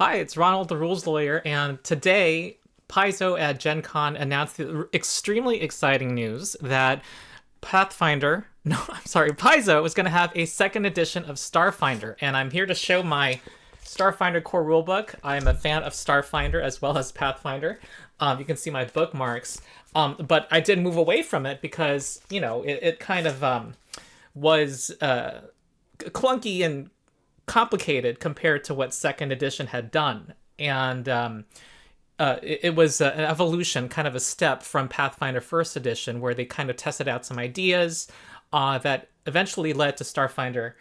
Hi, it's Ronald, the rules lawyer, and today Paizo at Gen Con announced the extremely exciting news that Pathfinder, no, I'm sorry, Paizo was going to have a second edition of Starfinder, and I'm here to show my Starfinder core rulebook. I'm a fan of Starfinder as well as Pathfinder. You can see my bookmarks, but I did move away from it because, it kind of was clunky and complicated compared to what second edition had done. And it was an evolution, kind of a step from Pathfinder first edition, where they kind of tested out some ideas that eventually led to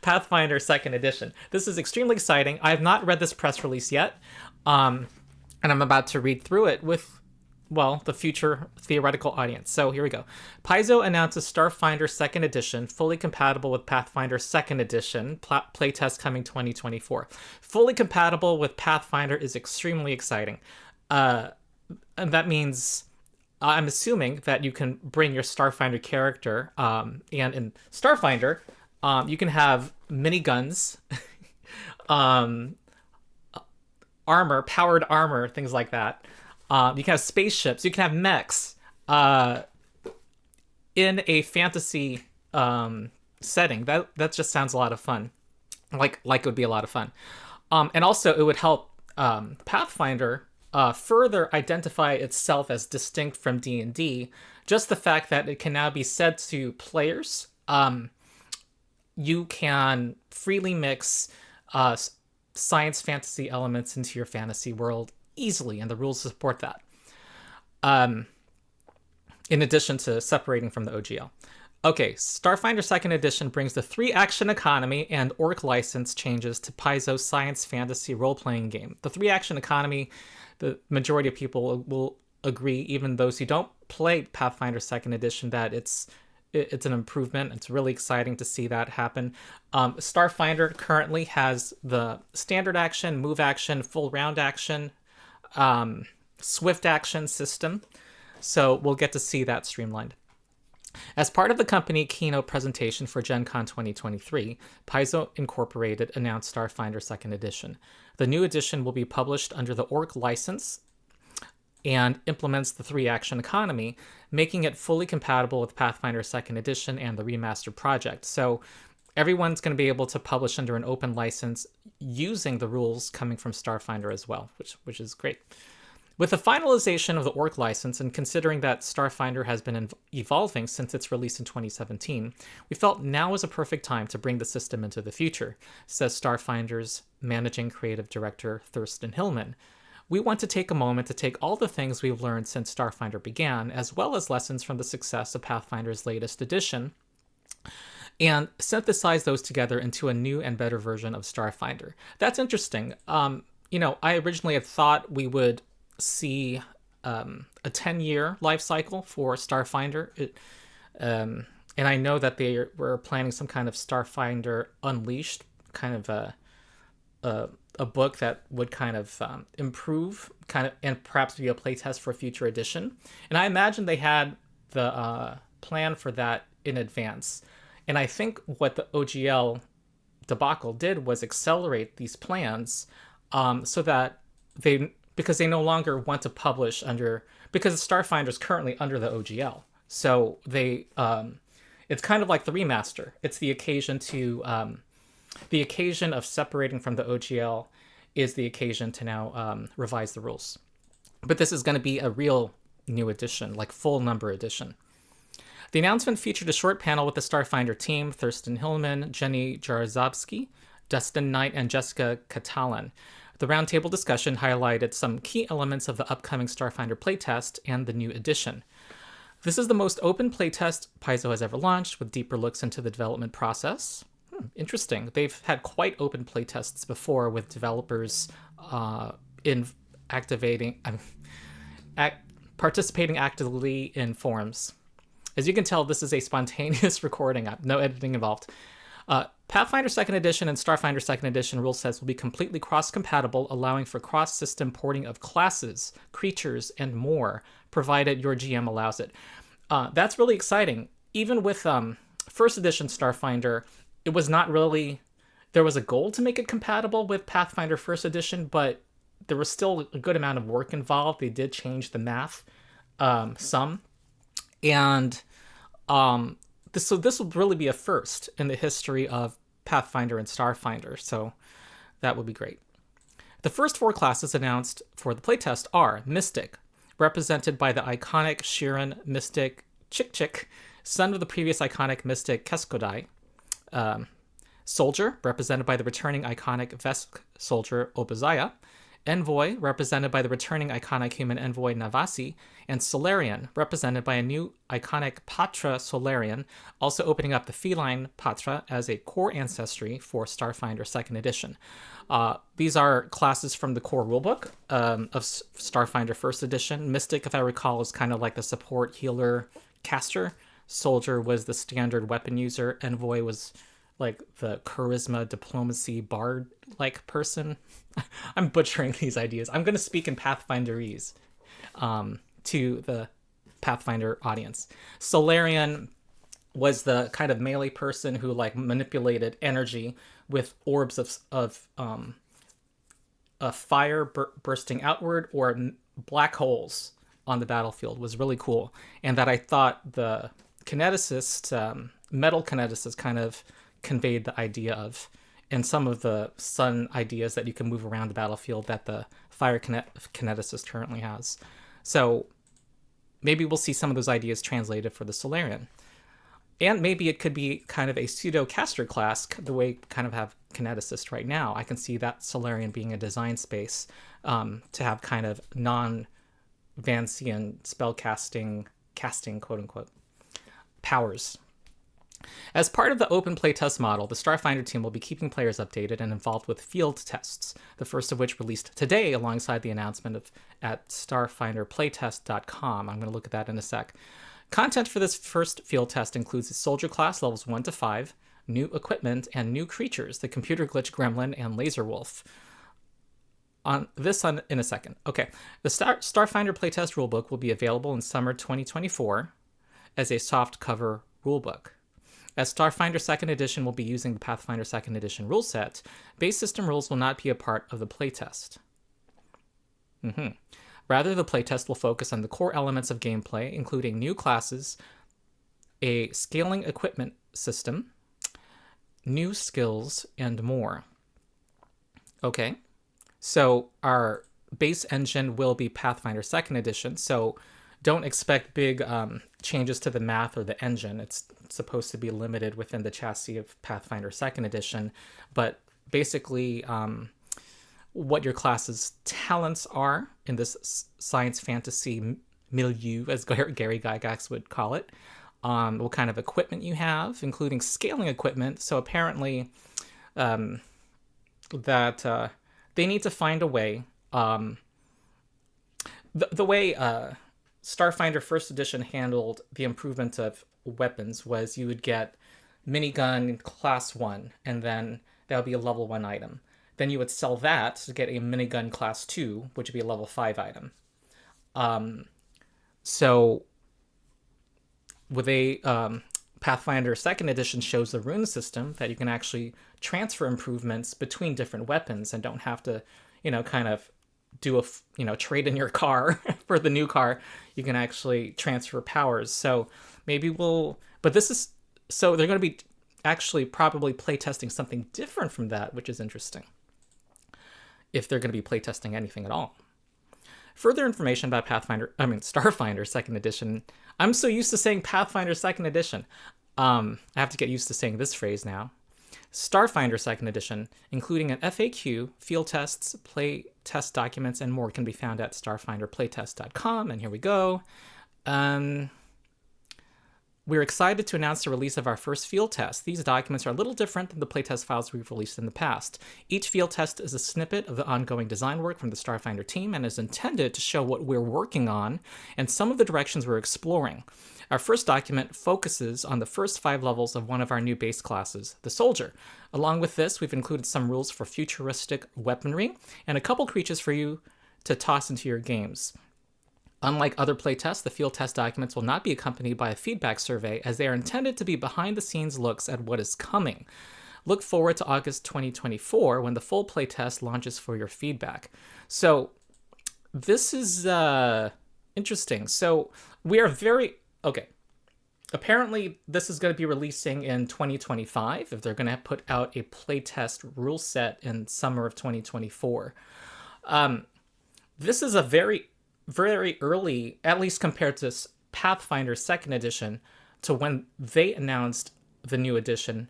Pathfinder second edition. This is extremely exciting. I have not read this press release yet, and I'm about to read through it with, the future theoretical audience. So here we go. Paizo announces Starfinder 2nd Edition, fully compatible with Pathfinder 2nd Edition, playtest coming 2024. Fully compatible with Pathfinder is extremely exciting. And that means, I'm assuming that you can bring your Starfinder character, and in Starfinder, you can have miniguns, armor, powered armor, things like that. You can have spaceships. You can have mechs in a fantasy setting. That just sounds a lot of fun. Like it would be a lot of fun. And also, it would help Pathfinder further identify itself as distinct from D&D. Just the fact that it can now be said to players, you can freely mix science fantasy elements into your fantasy world easily, and the rules support that. In addition to separating from the OGL. Okay, Starfinder 2nd Edition brings the 3-action economy and orc license changes to Paizo's science fantasy role-playing game. The 3-action economy, the majority of people will agree, even those who don't play Pathfinder 2nd Edition, that it's an improvement. It's really exciting to see that happen. Starfinder currently has the standard action, move action, full round action, swift action system. So we'll get to see that streamlined. As part of the company keynote presentation for Gen Con 2023, Paizo Incorporated announced Starfinder 2nd Edition. The new edition will be published under the Orc license and implements the 3-action economy, making it fully compatible with Pathfinder 2nd Edition and the remastered project. So everyone's going to be able to publish under an open license using the rules coming from Starfinder as well, which is great. With the finalization of the Orc license, and considering that Starfinder has been evolving since its release in 2017, we felt now was a perfect time to bring the system into the future, says Starfinder's managing creative director Thurston Hillman. We want to take a moment to take all the things we've learned since Starfinder began, as well as lessons from the success of Pathfinder's latest edition, and synthesize those together into a new and better version of Starfinder. That's interesting. I originally had thought we would see a 10-year life cycle for Starfinder. And I know that they were planning some kind of Starfinder Unleashed, kind of a book that would kind of improve, and perhaps be a playtest for a future edition. And I imagine they had the plan for that in advance. And I think what the OGL debacle did was accelerate these plans, so that because they no longer want to publish because Starfinder is currently under the OGL. So it's kind of like the remaster. It's the occasion of separating from the OGL is the occasion to now revise the rules. But this is going to be a real new edition, like full number edition. The announcement featured a short panel with the Starfinder team, Thurston Hillman, Jenny Jarzabski, Dustin Knight, and Jessica Catalan. The roundtable discussion highlighted some key elements of the upcoming Starfinder playtest and the new edition. This is the most open playtest Paizo has ever launched, with deeper looks into the development process. Interesting. They've had quite open playtests before, with developers participating actively in forums. As you can tell, this is a spontaneous recording, no editing involved. Pathfinder 2nd Edition and Starfinder 2nd Edition rule sets will be completely cross-compatible, allowing for cross-system porting of classes, creatures, and more, provided your GM allows it. That's really exciting. Even with first edition Starfinder, it was not really There was a goal to make it compatible with Pathfinder First Edition, but there was still a good amount of work involved. They did change the math some, and this will really be a first in the history of Pathfinder and Starfinder. So that would be great. The first 4 classes announced for the playtest are Mystic, represented by the iconic Shirin Mystic Chick, son of the previous iconic Mystic Keskodai. Soldier, represented by the returning iconic Vesk soldier Obazaya. Envoy, represented by the returning iconic human envoy Navasi. And Solarian, represented by a new iconic Patra Solarian, also opening up the feline Patra as a core ancestry for Starfinder 2nd Edition. These are classes from the core rulebook of Starfinder 1st Edition. Mystic, if I recall, is kind of like the support healer caster. Soldier was the standard weapon user. Envoy was like the charisma, diplomacy, bard-like person. I'm butchering these ideas. I'm going to speak in Pathfinderese to the Pathfinder audience. Solarian was the kind of melee person who like manipulated energy with orbs of a fire bursting outward or black holes on the battlefield. Was really cool. And that I thought the kineticist, metal kineticist kind of conveyed the idea of, and some of the sun ideas that you can move around the battlefield that the fire kineticist currently has. So maybe we'll see some of those ideas translated for the Solarian. And maybe it could be kind of a pseudo-caster class, the way we kind of have kineticist right now. I can see that Solarian being a design space to have kind of non-Vancian spell casting, quote-unquote, powers. As part of the open playtest model, the Starfinder team will be keeping players updated and involved with field tests, the first of which released today alongside the announcement at starfinderplaytest.com. I'm going to look at that in a sec. Content for this first field test includes a soldier class levels 1 to 5, new equipment, and new creatures, the computer glitch gremlin and laser wolf. In a second. Okay, the Starfinder playtest rulebook will be available in summer 2024 as a soft cover rulebook. As Starfinder 2nd Edition will be using the Pathfinder 2nd Edition rule set, base system rules will not be a part of the playtest. Rather, the playtest will focus on the core elements of gameplay, including new classes, a scaling equipment system, new skills, and more. Okay, so our base engine will be Pathfinder 2nd Edition, so don't expect big changes to the math or the engine. It's supposed to be limited within the chassis of Pathfinder 2nd Edition, but basically what your class's talents are in this science fantasy milieu, as Gary Gygax would call it, what kind of equipment you have, including scaling equipment. So apparently that they need to find a way, the way Starfinder 1st Edition handled the improvement of weapons was you would get minigun class 1, and then that would be a level 1 item. Then you would sell that to get a minigun class 2, which would be a level 5 item. So with a Pathfinder 2nd Edition shows the rune system that you can actually transfer improvements between different weapons and don't have to, kind of do trade in your car for the new car. You can actually transfer powers. So maybe but this is, so they're going to be actually probably playtesting something different from that, which is interesting. If they're going to be playtesting anything at all. Further information about Starfinder 2nd Edition. I'm so used to saying Pathfinder 2nd Edition. I have to get used to saying this phrase now. Starfinder 2nd Edition, including an FAQ, field tests, play test documents, and more, can be found at starfinderplaytest.com. And here we go. We're excited to announce the release of our first field test. These documents are a little different than the playtest files we've released in the past. Each field test is a snippet of the ongoing design work from the Starfinder team and is intended to show what we're working on and some of the directions we're exploring. Our first document focuses on the first 5 levels of one of our new base classes, the Soldier. Along with this, we've included some rules for futuristic weaponry and a couple creatures for you to toss into your games. Unlike other playtests, the field test documents will not be accompanied by a feedback survey, as they are intended to be behind-the-scenes looks at what is coming. Look forward to August 2024 when the full playtest launches for your feedback. So this is interesting. So we are okay. Apparently, this is going to be releasing in 2025 if they're going to put out a playtest rule set in summer of 2024. This is a very, very early, at least compared to Pathfinder 2nd edition, to when they announced the new edition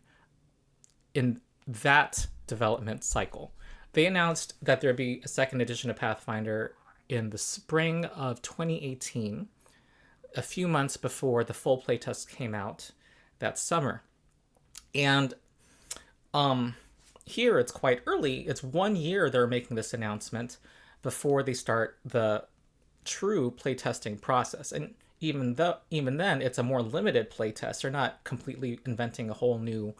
in that development cycle. They announced that there'd be a 2nd edition of Pathfinder in the spring of 2018, a few months before the full playtest came out that summer. And here it's quite early. It's 1 year they're making this announcement before they start the true playtesting process. And even then, it's a more limited playtest. They're not completely inventing a whole new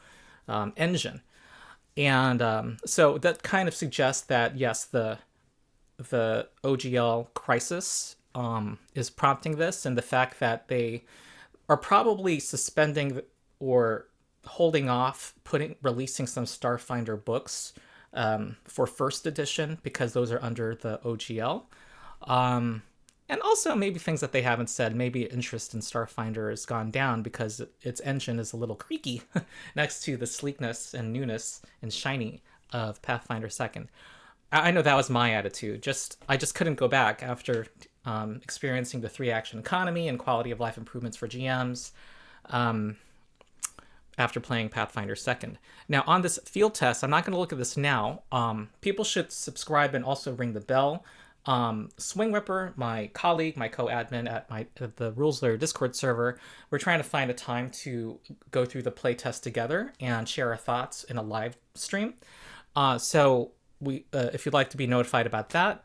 engine. And so that kind of suggests that, yes, the OGL crisis is prompting this, and the fact that they are probably suspending or holding off releasing some Starfinder books for 1st edition because those are under the OGL. And also maybe things that they haven't said. Maybe interest in Starfinder has gone down because its engine is a little creaky next to the sleekness and newness and shiny of Pathfinder 2nd. I know that was my attitude. I just couldn't go back after experiencing the 3-action economy and quality of life improvements for GMs after playing Pathfinder 2nd. Now, on this field test, I'm not going to look at this now. People should subscribe and also ring the bell. SwingRipper, my colleague, my co-admin at the Rules Lawyer Discord server, we're trying to find a time to go through the playtest together and share our thoughts in a live stream. So if you'd like to be notified about that,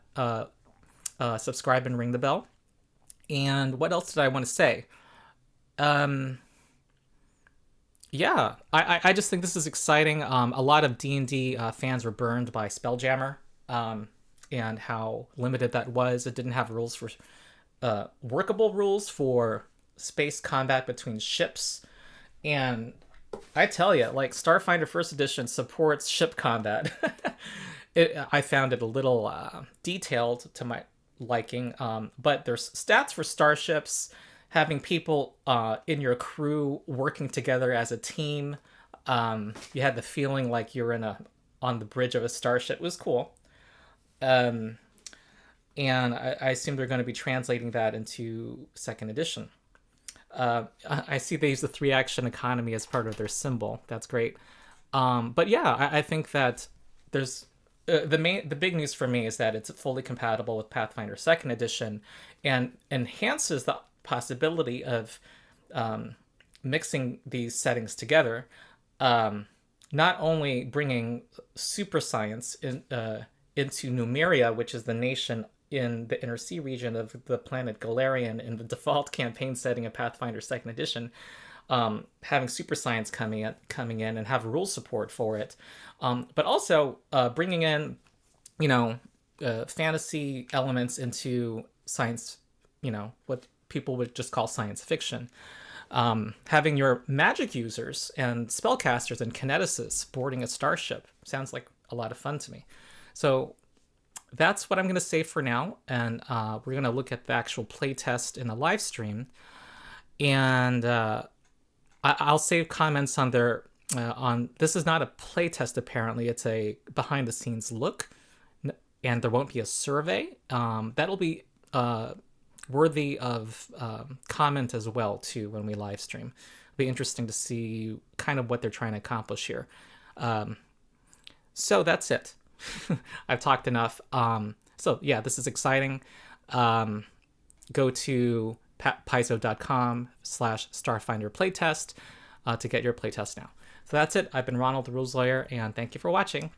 subscribe and ring the bell. And what else did I want to say? Yeah, I just think this is exciting. A lot of D&D fans were burned by Spelljammer and how limited that was. It didn't have rules for workable rules for space combat between ships. And I tell you, like, Starfinder 1st edition supports ship combat. I found it a little detailed to my liking, but there's stats for starships, having people in your crew working together as a team. You had the feeling like you're on the bridge of a starship. It was cool. And I assume they're going to be translating that into 2nd edition. I see they use the 3-action economy as part of their symbol. That's great. But yeah, I think that there's the big news for me is that it's fully compatible with Pathfinder 2nd edition and enhances the possibility of mixing these settings together. Not only bringing super science into Numeria, which is the nation in the Inner Sea region of the planet Galarian in the default campaign setting of Pathfinder 2nd edition, having super science coming in and have rule support for it, but also bringing in, fantasy elements into science, what people would just call science fiction. Having your magic users and spellcasters and kineticists boarding a starship sounds like a lot of fun to me. So that's what I'm going to say for now, and we're going to look at the actual playtest in the live stream, and I'll save comments on their this is not a playtest. Apparently, it's a behind-the-scenes look, and there won't be a survey. That'll be worthy of comment as well too when we live stream. It'll be interesting to see kind of what they're trying to accomplish here. So that's it. I've talked enough. So yeah, this is exciting. Go to paizo.com/Starfinder playtest to get your playtest now. So that's it. I've been Ronald, the Rules Lawyer, and thank you for watching.